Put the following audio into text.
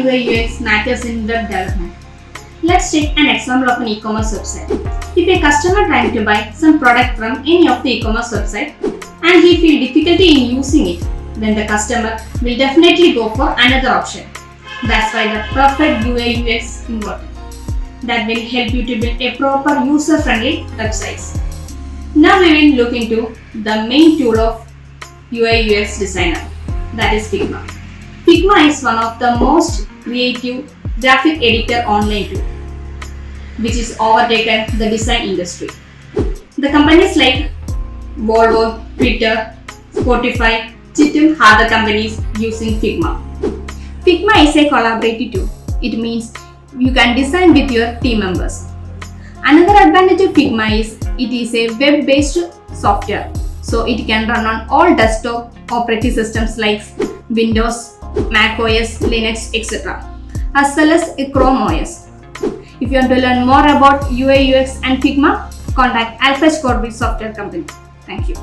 UI/UX matters in web development? Let's take an example of an e-commerce website. If a customer trying to buy some product from any of the e-commerce website and he feel difficulty in using it, then the customer will definitely go for another option. That's why the perfect UI/UX is important. That will help you to build a proper user-friendly websites. Now we will look into the main tool of UI/UX designer, that is Figma. Figma is one of the most creative graphic editor online tool, which is overtaken the design industry. The companies like Volvo, Twitter, Spotify, Chitum are the companies using Figma. Figma is a collaborative tool. It means you can design with your team members. Another advantage of Figma is it is a web-based software, so it can run on all desktop operating systems like Windows, Mac OS, Linux, etc., as well as Chrome OS. If you want to learn more about UI/UX and Figma, contact Alpha Software Company. Thank you.